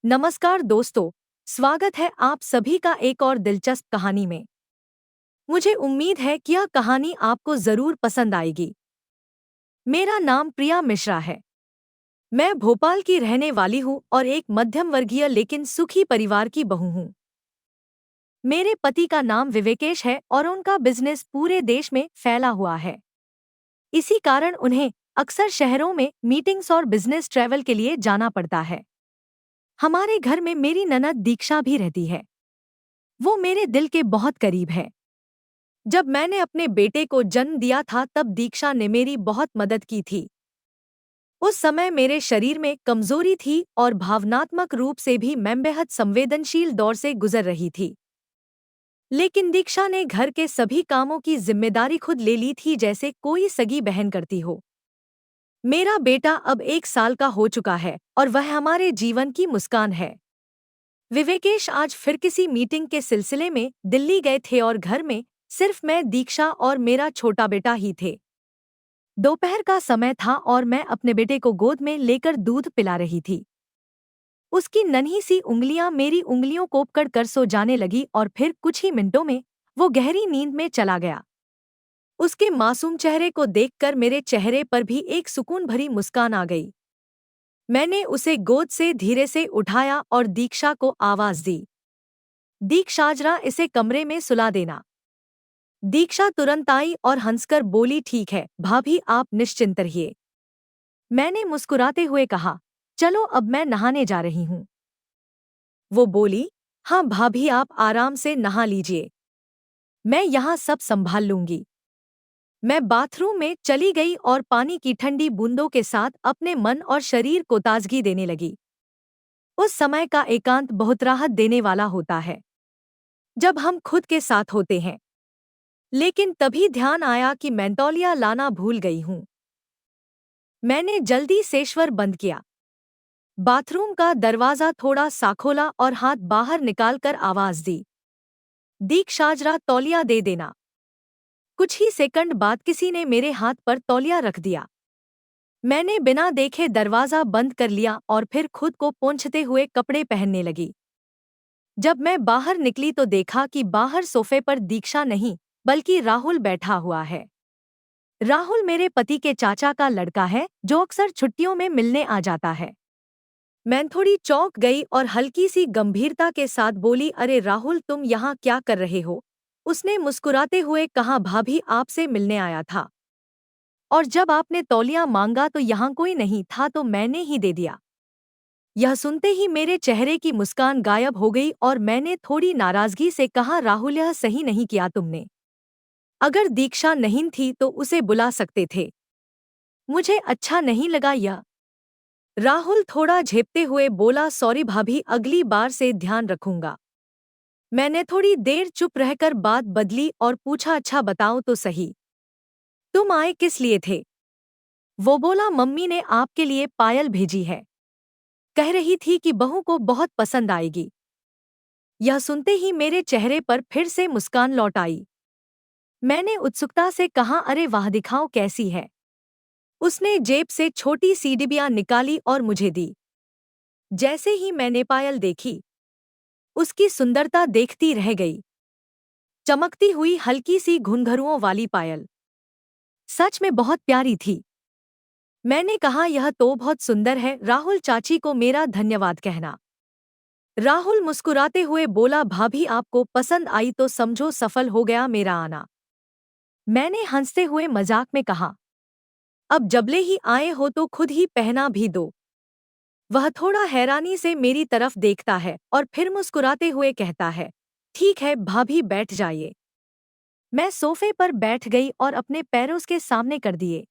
नमस्कार दोस्तों, स्वागत है आप सभी का एक और दिलचस्प कहानी में। मुझे उम्मीद है कि यह कहानी आपको जरूर पसंद आएगी। मेरा नाम प्रिया मिश्रा है। मैं भोपाल की रहने वाली हूँ और एक मध्यम वर्गीय लेकिन सुखी परिवार की बहू हूँ। मेरे पति का नाम विवेकेश है और उनका बिजनेस पूरे देश में फैला हुआ है। इसी कारण उन्हें अक्सर शहरों में मीटिंग्स और बिजनेस ट्रैवल के लिए जाना पड़ता है। हमारे घर में मेरी ननद दीक्षा भी रहती है। वो मेरे दिल के बहुत करीब है। जब मैंने अपने बेटे को जन्म दिया था तब दीक्षा ने मेरी बहुत मदद की थी। उस समय मेरे शरीर में कमजोरी थी और भावनात्मक रूप से भी मैं बेहद संवेदनशील दौर से गुजर रही थी। लेकिन दीक्षा ने घर के सभी कामों की जिम्मेदारी खुद ले ली थी, जैसे कोई सगी बहन करती हो। मेरा बेटा अब 1 साल का हो चुका है और वह हमारे जीवन की मुस्कान है। विवेकेश आज फिर किसी मीटिंग के सिलसिले में दिल्ली गए थे और घर में सिर्फ मैं, दीक्षा और मेरा छोटा बेटा ही थे। दोपहर का समय था और मैं अपने बेटे को गोद में लेकर दूध पिला रही थी। उसकी नन्ही सी उंगलियां मेरी उंगलियों को पकड़ कर सो जाने लगी और फिर कुछ ही मिनटों में वो गहरी नींद में चला गया। उसके मासूम चेहरे को देखकर मेरे चेहरे पर भी एक सुकून भरी मुस्कान आ गई। मैंने उसे गोद से धीरे से उठाया और दीक्षा को आवाज दी, दीक्षाजरा इसे कमरे में सुला देना। दीक्षा तुरंत आई और हंसकर बोली, ठीक है भाभी, आप निश्चिंत रहिए। मैंने मुस्कुराते हुए कहा, चलो अब मैं नहाने जा रही हूँ। वो बोली, हाँ भाभी, आप आराम से नहा लीजिए, मैं यहाँ सब संभाल लूंगी। मैं बाथरूम में चली गई और पानी की ठंडी बूंदों के साथ अपने मन और शरीर को ताजगी देने लगी। उस समय का एकांत बहुत राहत देने वाला होता है जब हम खुद के साथ होते हैं। लेकिन तभी ध्यान आया कि मैं तौलिया लाना भूल गई हूँ। मैंने जल्दी से स्वर बंद किया, बाथरूम का दरवाजा थोड़ा सा खोला और हाथ बाहर निकालकर आवाज दी, दीक्षाजरा तौलिया दे देना। कुछ ही सेकंड बाद किसी ने मेरे हाथ पर तौलिया रख दिया। मैंने बिना देखे दरवाजा बंद कर लिया और फिर खुद को पोंछते हुए कपड़े पहनने लगी। जब मैं बाहर निकली तो देखा कि बाहर सोफे पर दीक्षा नहीं बल्कि राहुल बैठा हुआ है। राहुल मेरे पति के चाचा का लड़का है जो अक्सर छुट्टियों में मिलने आ जाता है। मैं थोड़ी चौंक गई और हल्की सी गंभीरता के साथ बोली, अरे राहुल, तुम यहाँ क्या कर रहे हो? उसने मुस्कुराते हुए कहा, भाभी आपसे मिलने आया था और जब आपने तौलिया मांगा तो यहाँ कोई नहीं था तो मैंने ही दे दिया। यह सुनते ही मेरे चेहरे की मुस्कान गायब हो गई और मैंने थोड़ी नाराजगी से कहा, राहुल यह सही नहीं किया तुमने। अगर दीक्षा नहीं थी तो उसे बुला सकते थे। मुझे अच्छा नहीं लगा यह। राहुल थोड़ा झेपते हुए बोला, सॉरी भाभी, अगली बार से ध्यान रखूंगा। मैंने थोड़ी देर चुप रहकर बात बदली और पूछा, अच्छा बताओ तो सही, तुम आए किस लिए थे? वो बोला, मम्मी ने आपके लिए पायल भेजी है, कह रही थी कि बहू को बहुत पसंद आएगी। यह सुनते ही मेरे चेहरे पर फिर से मुस्कान लौट आई। मैंने उत्सुकता से कहा, अरे वाह, दिखाओ कैसी है। उसने जेब से छोटी सी डिबिया निकाली और मुझे दी। जैसे ही मैंने पायल देखी, उसकी सुंदरता देखती रह गई। चमकती हुई हल्की सी घुंघरुओं वाली पायल सच में बहुत प्यारी थी। मैंने कहा, यह तो बहुत सुंदर है, राहुल चाची को मेरा धन्यवाद कहना। राहुल मुस्कुराते हुए बोला, भाभी आपको पसंद आई तो समझो सफल हो गया मेरा आना। मैंने हंसते हुए मजाक में कहा, अब जबले ही आए हो तो खुद ही पहना भी दो। वह थोड़ा हैरानी से मेरी तरफ देखता है और फिर मुस्कुराते हुए कहता है, ठीक है भाभी, बैठ जाइए। मैं सोफे पर बैठ गई और अपने पैरों उसके सामने कर दिए।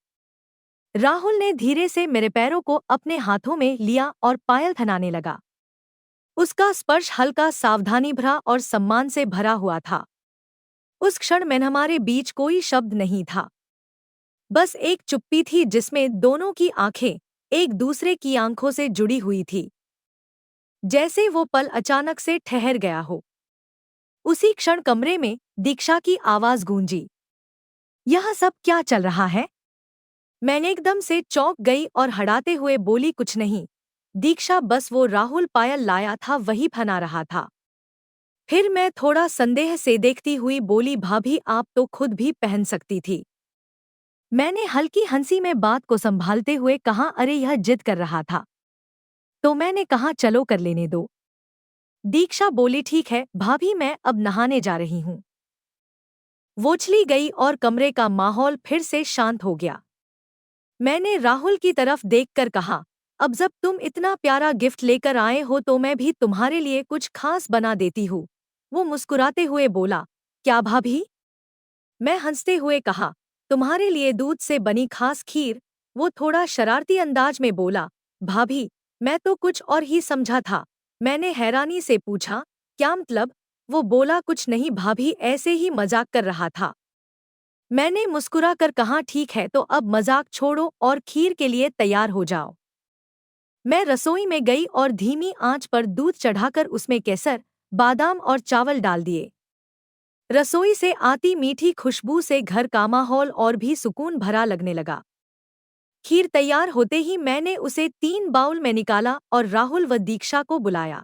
राहुल ने धीरे से मेरे पैरों को अपने हाथों में लिया और पायल थनाने लगा। उसका स्पर्श हल्का, सावधानी भरा और सम्मान से भरा हुआ था। उस क्षण में हमारे बीच कोई शब्द नहीं था, बस एक चुप्पी थी जिसमें दोनों की आंखें एक दूसरे की आंखों से जुड़ी हुई थी, जैसे वो पल अचानक से ठहर गया हो। उसी क्षण कमरे में दीक्षा की आवाज गूंजी, यह सब क्या चल रहा है? मैंने एकदम से चौंक गई और हड़ाते हुए बोली, कुछ नहीं, दीक्षा बस वो राहुल पायल लाया था वही पहना रहा था। फिर मैं थोड़ा संदेह से देखती हुई बोली, भाभी आप तो खुद भी पहन सकती थी। मैंने हल्की हंसी में बात को संभालते हुए कहा, अरे यह जिद कर रहा था तो मैंने कहा चलो कर लेने दो। दीक्षा बोली, ठीक है भाभी मैं अब नहाने जा रही हूँ। वो चली गई और कमरे का माहौल फिर से शांत हो गया। मैंने राहुल की तरफ देखकर कहा, अब जब तुम इतना प्यारा गिफ्ट लेकर आए हो तो मैं भी तुम्हारे लिए कुछ खास बना देती हूँ। वो मुस्कुराते हुए बोला, क्या भाभी? मैं हंसते हुए कहा, तुम्हारे लिए दूध से बनी खास खीर। वो थोड़ा शरारती अंदाज में बोला, भाभी मैं तो कुछ और ही समझा था। मैंने हैरानी से पूछा, क्या मतलब? वो बोला, कुछ नहीं भाभी, ऐसे ही मजाक कर रहा था। मैंने मुस्कुराकर कहा, ठीक है तो अब मजाक छोड़ो और खीर के लिए तैयार हो जाओ। मैं रसोई में गई और धीमी आंच पर दूध चढ़ाकर उसमें केसर, बादाम और चावल डाल दिए। रसोई से आती मीठी खुशबू से घर का माहौल और भी सुकून भरा लगने लगा। खीर तैयार होते ही मैंने उसे 3 बाउल में निकाला और राहुल व दीक्षा को बुलाया।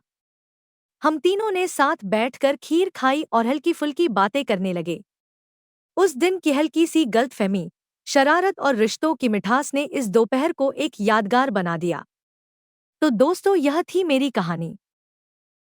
हम तीनों ने साथ बैठकर खीर खाई और हल्की फुल्की बातें करने लगे। उस दिन की हल्की सी गलतफहमी, शरारत और रिश्तों की मिठास ने इस दोपहर को एक यादगार बना दिया। तो दोस्तों, यह थी मेरी कहानी।